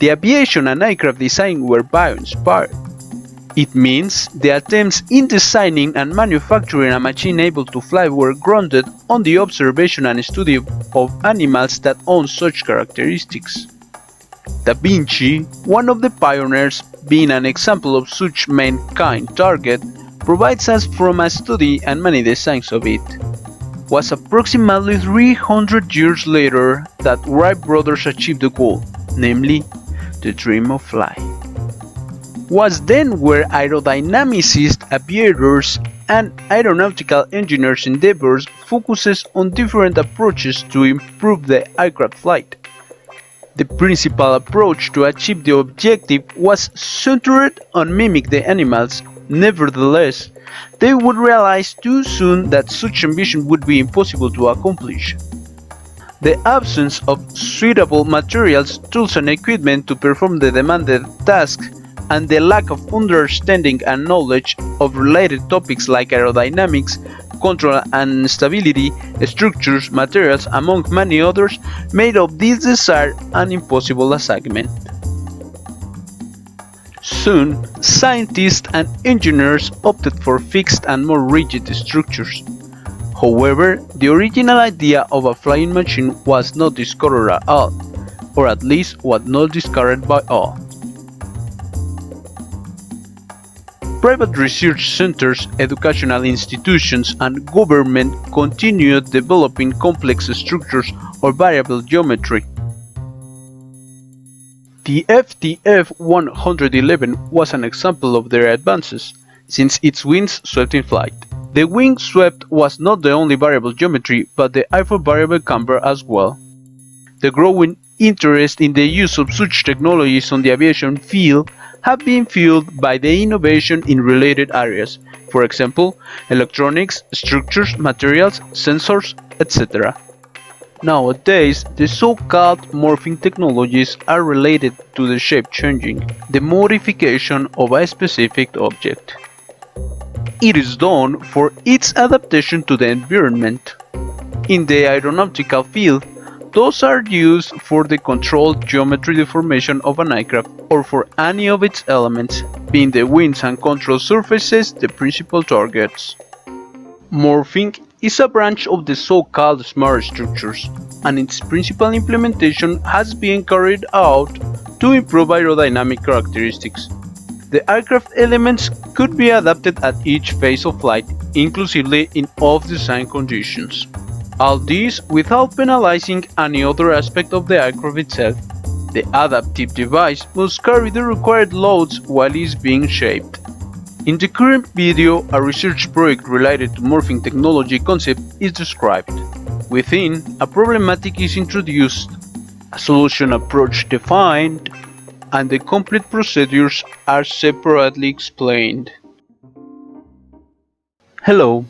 The aviation and aircraft design were bio-inspired. It means the attempts in designing and manufacturing a machine able to fly were grounded on the observation and study of animals that own such characteristics. Da Vinci, one of the pioneers, being an example of such mankind target, provides us from a study and many designs of it. Was approximately 300 years later that Wright brothers achieved the goal, namely, the dream of flight. Was then where aerodynamicists, aviators, and aeronautical engineers endeavors focuses on different approaches to improve the aircraft flight. The principal approach to achieve the objective was centered on mimic the animals. Nevertheless, they would realize too soon that such ambition would be impossible to accomplish. The absence of suitable materials, tools and equipment to perform the demanded tasks, and the lack of understanding and knowledge of related topics like aerodynamics, control and stability, structures, materials, among many others, made of this desire an impossible assignment. Soon, scientists and engineers opted for fixed and more rigid structures. However, the original idea of a flying machine was not discovered at all, or at least was not discarded by all. Private research centers, educational institutions, and government continued developing complex structures or variable geometry. The FTF-111 was an example of their advances, since its wings swept in flight. The wing swept was not the only variable geometry, but the Airfoil variable camber as well. The growing interest in the use of such technologies on the aviation field have been fueled by the innovation in related areas, for example, electronics, structures, materials, sensors, etc. Nowadays, the so-called morphing technologies are related to the shape changing, the modification of a specific object. It is done for its adaptation to the environment. In the aeronautical field, those are used for the controlled geometry deformation of an aircraft or for any of its elements, being the wings and control surfaces the principal targets. Morphing is a branch of the so-called smart structures, and its principal implementation has been carried out to improve aerodynamic characteristics. The aircraft elements could be adapted at each phase of flight, inclusively in off-design conditions. All this without penalizing any other aspect of the aircraft itself. The adaptive device must carry the required loads while it is being shaped. In the current video, a research project related to morphing technology concept is described. Within, a problematic is introduced, a solution approach defined, and the complete procedures are separately explained. Hello,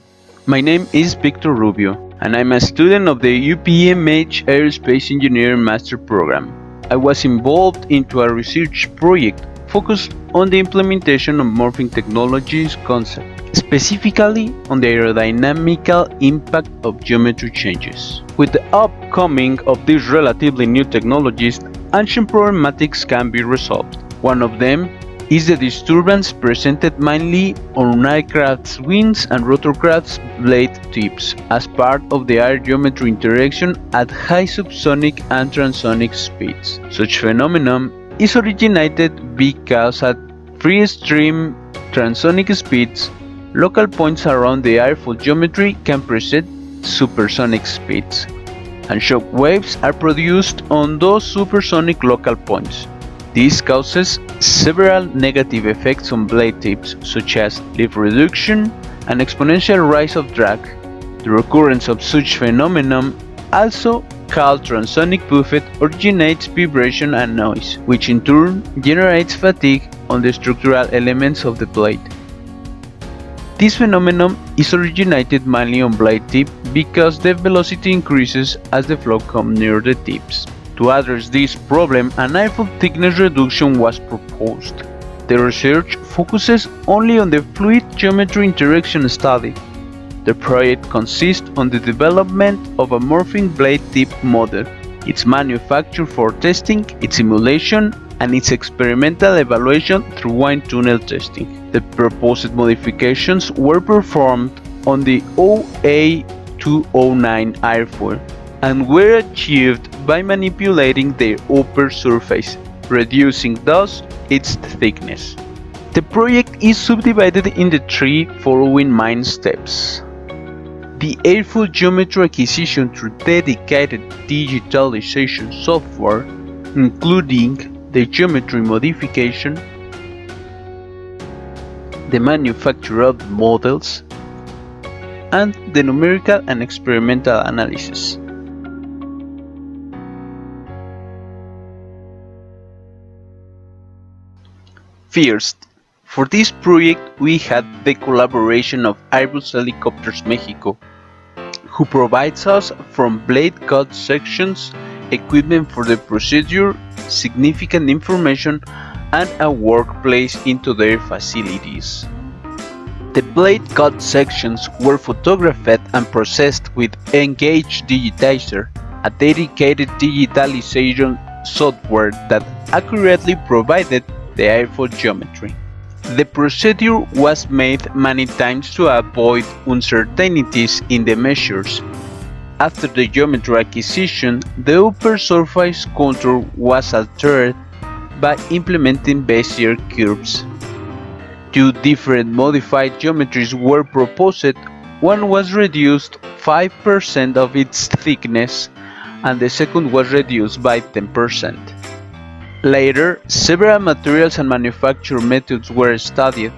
my name is Victor Rubio, and I'm a student of the UPMH Aerospace Engineering Master Program. I was involved into a research project focused on the implementation of morphing technologies concept, specifically on the aerodynamical impact of geometry changes. With the upcoming of these relatively new technologies, ancient problematics can be resolved. One of them is the disturbance presented mainly on aircraft's wings and rotorcraft's blade tips as part of the air geometry interaction at high subsonic and transonic speeds. Such phenomenon is originated because at free stream transonic speeds, local points around the airfoil geometry can present supersonic speeds, and shock waves are produced on those supersonic local points. This causes several negative effects on blade tips, such as lift reduction and exponential rise of drag. The recurrence of such phenomenon, also called transonic buffet, originates vibration and noise, which in turn generates fatigue on the structural elements of the blade. This phenomenon is originated mainly on blade tip because the velocity increases as the flow comes near the tips. To address this problem, an airfoil thickness reduction was proposed. The research focuses only on the fluid geometry interaction study. The project consists on the development of a morphing blade tip model, its manufacture for testing, its simulation, and its experimental evaluation through wind tunnel testing. The proposed modifications were performed on the OA209 airfoil and were achieved by manipulating the upper surface, reducing thus its thickness. The project is subdivided in the three following main steps. The airfoil geometry acquisition through dedicated digitalization software, including the geometry modification, the manufacture of the models, and the numerical and experimental analysis. First, for this project we had the collaboration of Airbus Helicopters Mexico, who provides us from blade cut sections, equipment for the procedure, significant information, and a workplace into their facilities. The blade cut sections were photographed and processed with Engage Digitizer, a dedicated digitalization software that accurately provided the airfoil geometry. The procedure was made many times to avoid uncertainties in the measures. After the geometry acquisition, the upper surface contour was altered by implementing Bezier curves. Two different modified geometries were proposed. One was reduced 5% of its thickness, and the second was reduced by 10%. Later, several materials and manufacture methods were studied,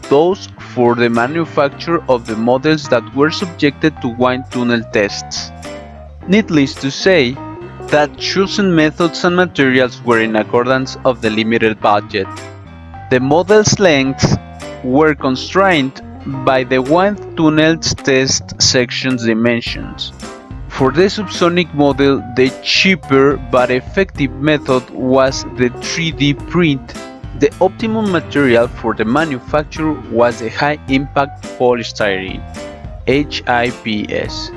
those for the manufacture of the models that were subjected to wind tunnel tests. Needless to say, that chosen methods and materials were in accordance of the limited budget. The model's lengths were constrained by the wind tunnel's test section's dimensions. For the subsonic model, the cheaper but effective method was the 3D print. The optimum material for the manufacture was the high-impact polystyrene (HIPS).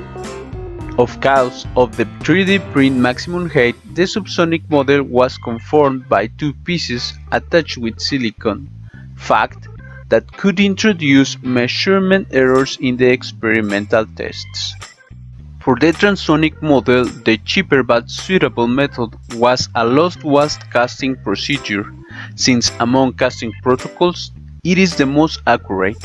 Of cause of the 3D print maximum height, the subsonic model was conformed by two pieces attached with silicone, fact that could introduce measurement errors in the experimental tests. For the transonic model, the cheaper but suitable method was a lost-wash casting procedure, since among casting protocols, it is the most accurate.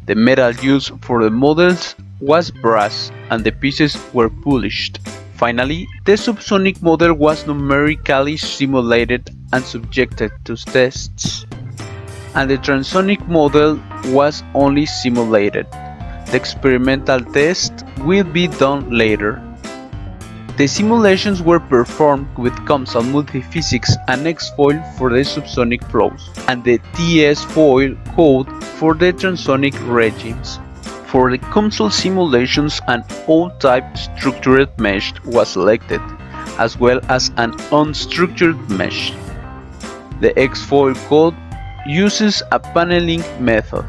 The metal used for the models was brass, and the pieces were polished. Finally, the subsonic model was numerically simulated and subjected to tests, and the transonic model was only simulated. The experimental test will be done later. The simulations were performed with COMSOL multiphysics and Xfoil for the subsonic flows, and the TS-foil code for the transonic regimes. For the COMSOL simulations, an O-type structured mesh was selected, as well as an unstructured mesh. The Xfoil code uses a paneling method.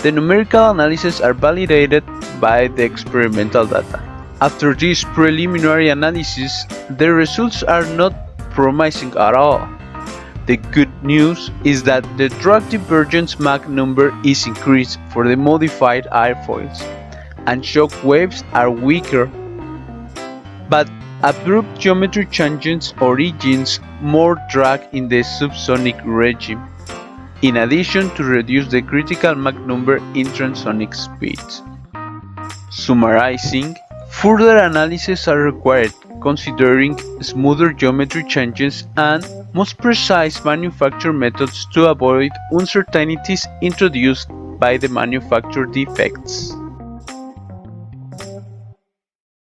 The numerical analyses are validated by the experimental data. After this preliminary analysis, the results are not promising at all. The good news is that the drag divergence Mach number is increased for the modified airfoils, and shock waves are weaker, but abrupt geometry changes origins more drag in the subsonic regime, in addition to reduce the critical Mach number in transonic speeds. Summarizing, further analyses are required, considering smoother geometry changes and most precise manufacture methods to avoid uncertainties introduced by the manufacture defects.